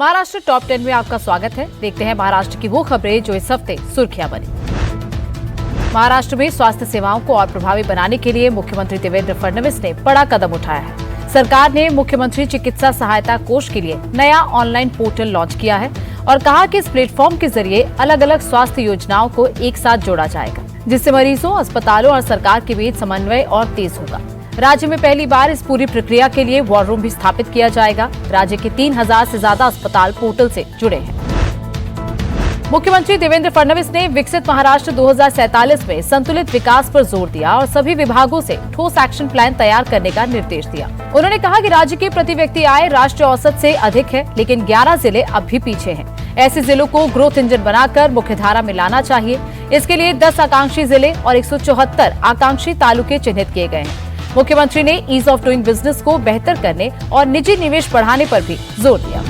Maharashtra top 10 में आपका स्वागत है। देखते हैं महाराष्ट्र की वो खबरें जो इस हफ्ते सुर्खियां बनी। महाराष्ट्र में स्वास्थ्य सेवाओं को और प्रभावी बनाने के लिए मुख्यमंत्री देवेंद्र फडणवीस ने बड़ा कदम उठाया है। सरकार ने मुख्यमंत्री चिकित्सा सहायता कोष के लिए नया ऑनलाइन पोर्टल लॉन्च किया है और कहा कि इस प्लेटफॉर्म के जरिए अलग अलग स्वास्थ्य योजनाओं को एक साथ जोड़ा जाएगा, जिससे मरीजों, अस्पतालों और सरकार के बीच समन्वय और तेज होगा। राज्य में पहली बार इस पूरी प्रक्रिया के लिए वॉर रूम भी स्थापित किया जाएगा। राज्य के 3000 से ज्यादा अस्पताल पोर्टल से जुड़े हैं। मुख्यमंत्री देवेंद्र फडणवीस ने विकसित महाराष्ट्र 2047 में संतुलित विकास पर जोर दिया और सभी विभागों से ठोस एक्शन प्लान तैयार करने का निर्देश दिया। उन्होंने कहा कि राज्य की प्रति व्यक्ति आय राष्ट्रीय औसत से अधिक है, लेकिन 11 जिले अब भी पीछे हैं। ऐसे जिलों को ग्रोथ इंजन बनाकर मुख्यधारा में लाना चाहिए। इसके लिए 10 आकांक्षी जिले और 174 आकांक्षी तालुके चिन्हित किए गए हैं। मुख्यमंत्री ने ईज ऑफ डूइंग बिजनेस को बेहतर करने और निजी निवेश बढ़ाने पर भी जोर दिया।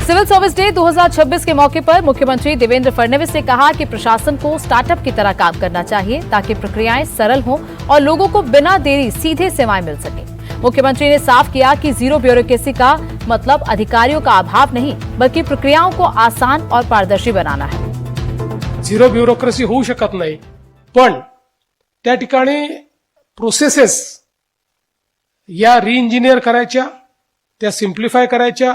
सिविल सर्विस डे 2026 के मौके पर मुख्यमंत्री देवेंद्र फडणवीस ने कहा कि प्रशासन को स्टार्टअप की तरह काम करना चाहिए ताकि प्रक्रियाएं सरल हों और लोगों को बिना देरी सीधे सेवाएं मिल सके। मुख्यमंत्री ने साफ किया कि जीरो ब्यूरोक्रेसी का मतलब अधिकारियों का अभाव नहीं, बल्कि प्रक्रियाओं को आसान और पारदर्शी बनाना है। झिरो ब्युरोक्रेसी होऊ शकत नाही, पण त्या ठिकाणी प्रोसेसेस या रिइंजिनियर करायच्या, त्या सिम्प्लिफाय करायच्या,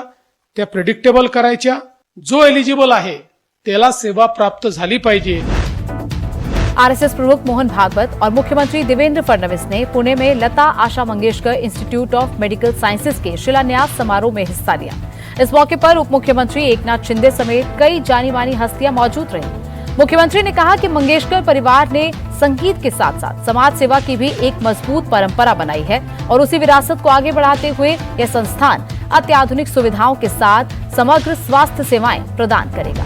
त्या प्रेडिक्टेबल करायच्या। जो एलिजिबल आहे त्याला सेवा प्राप्त झाली पाहिजे। आरएसएस प्रमुख मोहन भागवत और मुख्यमंत्री देवेंद्र फडणवीस ने पुणे में Lata Asha Mangeshkar institute of medical sciences के शिलान्यास समारोह में हिस्सा लिया। इस मौके पर उप मुख्यमंत्री एकनाथ शिंदे समेत कई जानी मानी हस्तियां मौजूद रहीं। मुख्यमंत्री ने कहा कि मंगेशकर परिवार ने संगीत के साथ साथ समाज सेवा की भी एक मजबूत परंपरा बनाई है और उसी विरासत को आगे बढ़ाते हुए यह संस्थान अत्याधुनिक सुविधाओं के साथ समग्र स्वास्थ्य सेवाएं प्रदान करेगा।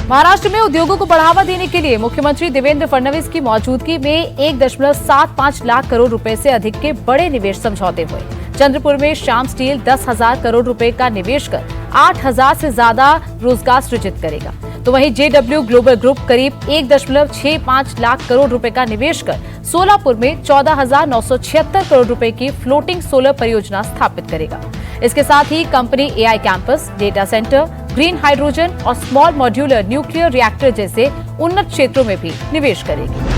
महाराष्ट्र में उद्योगों को बढ़ावा देने के लिए मुख्यमंत्री देवेंद्र फडणवीस की मौजूदगी में 1.75 लाख करोड़ रुपए से अधिक के बड़े निवेश समझौते हुए। चंद्रपुर में श्याम स्टील 10,000 करोड़ रुपए का निवेश कर 8,000 से ज्यादा रोजगार सृजित करेगा, तो वहीं JW ग्लोबल ग्रुप करीब 1.65 लाख करोड़ रुपए का निवेश कर सोलापुर में 14,976 करोड़ रुपए की फ्लोटिंग सोलर परियोजना स्थापित करेगा। इसके साथ ही company AI campus, data centre, green hydrogen और स्मॉल मॉड्यूलर न्यूक्लियर रिएक्टर जैसे उन्नत क्षेत्रों में भी निवेश करेगी।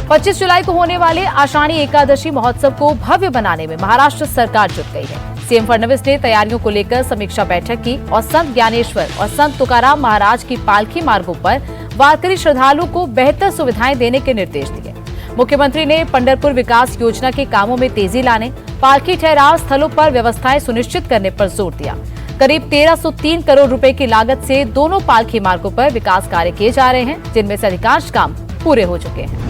25 जुलाई को होने वाले आषाढ़ी एकादशी महोत्सव को भव्य बनाने में महाराष्ट्र सरकार जुट गई है। सीएम फडणवीस ने तैयारियों को लेकर समीक्षा बैठक की और संत ज्ञानेश्वर और संत तुकाराम महाराज की पालकी मार्गों पर वारकरी श्रद्धालुओं को बेहतर सुविधाएं देने के निर्देश दिए। मुख्यमंत्री ने पंढरपुर विकास योजना के कामों में तेजी लाने, पालकी ठहराव स्थलों पर व्यवस्थाएं सुनिश्चित करने पर जोर दिया। करीब 1303 करोड़ रुपए की लागत से दोनों पालकी मार्गों पर विकास कार्य किए जा रहे हैं, जिनमें से अधिकांश काम पूरे हो चुके हैं।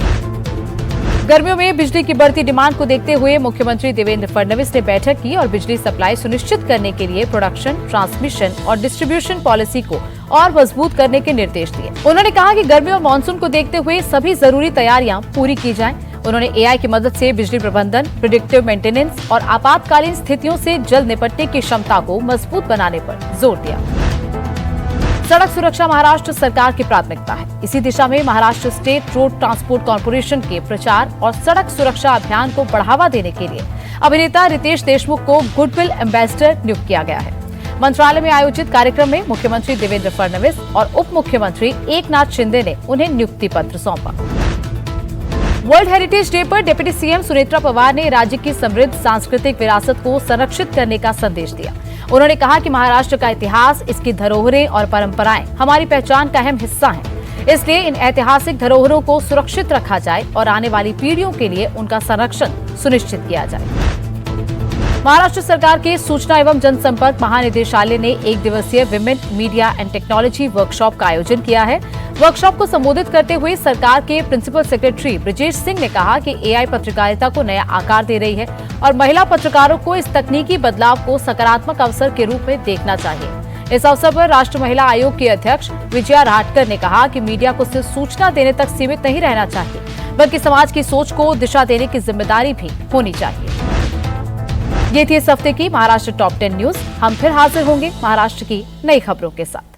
गर्मियों में बिजली की बढ़ती डिमांड को देखते हुए मुख्यमंत्री देवेंद्र फडणवीस ने बैठक की और बिजली सप्लाई सुनिश्चित करने के लिए प्रोडक्शन, ट्रांसमिशन और डिस्ट्रीब्यूशन पॉलिसी को और मजबूत करने के निर्देश दिए। उन्होंने कहा कि गर्मी और मानसून को देखते हुए सभी जरूरी तैयारियां पूरी की जाएं। उन्होंने AI की मदद से बिजली प्रबंधन, प्रिडिक्टिव मेंटेनेंस और आपातकालीन स्थितियों से जल्द निपटने की क्षमता को मजबूत बनाने पर जोर दिया। सड़क सुरक्षा महाराष्ट्र सरकार की प्राथमिकता है। इसी दिशा में Maharashtra state road transport corporation के प्रचार और सड़क सुरक्षा अभियान को बढ़ावा देने के लिए अभिनेता रितेश देशमुख को गुडविल एम्बेसडर नियुक्त किया गया है। मंत्रालय में आयोजित कार्यक्रम में मुख्यमंत्री देवेंद्र फडणवीस और उप मुख्यमंत्री एकनाथ शिंदे ने उन्हें नियुक्ति पत्र सौंपा। वर्ल्ड हेरिटेज डे पर डिप्टी सीएम सुनेत्रा पवार ने राज्य की समृद्ध सांस्कृतिक विरासत को संरक्षित करने का संदेश दिया। उन्होंने कहा कि महाराष्ट्र का इतिहास, इसकी धरोहरें और परंपराएं हमारी पहचान का अहम हिस्सा हैं। इसलिए इन ऐतिहासिक धरोहरों को सुरक्षित रखा जाए और आने वाली पीढ़ियों के लिए उनका संरक्षण सुनिश्चित किया जाए। महाराष्ट्र सरकार के सूचना एवं जनसंपर्क महानिदेशालय ने 1 दिवसीय women media and technology workshop का आयोजन किया है। वर्कशॉप को संबोधित करते हुए सरकार के प्रिंसिपल सेक्रेटरी ब्रिजेश सिंह ने कहा कि AI पत्रकारिता को नया आकार दे रही है और महिला पत्रकारों को इस तकनीकी बदलाव को सकारात्मक अवसर के रूप में देखना चाहिए। इस अवसर पर राष्ट्रीय महिला आयोग की अध्यक्ष विजया राटकर ने कहा कि मीडिया को सिर्फ सूचना देने तक सीमित नहीं रहना चाहिए, बल्कि समाज की सोच को दिशा देने की जिम्मेदारी भी होनी चाहिए। ये थी इस हफ्ते की महाराष्ट्र टॉप 10 न्यूज। हम फिर हाजिर होंगे महाराष्ट्र की नई खबरों के साथ।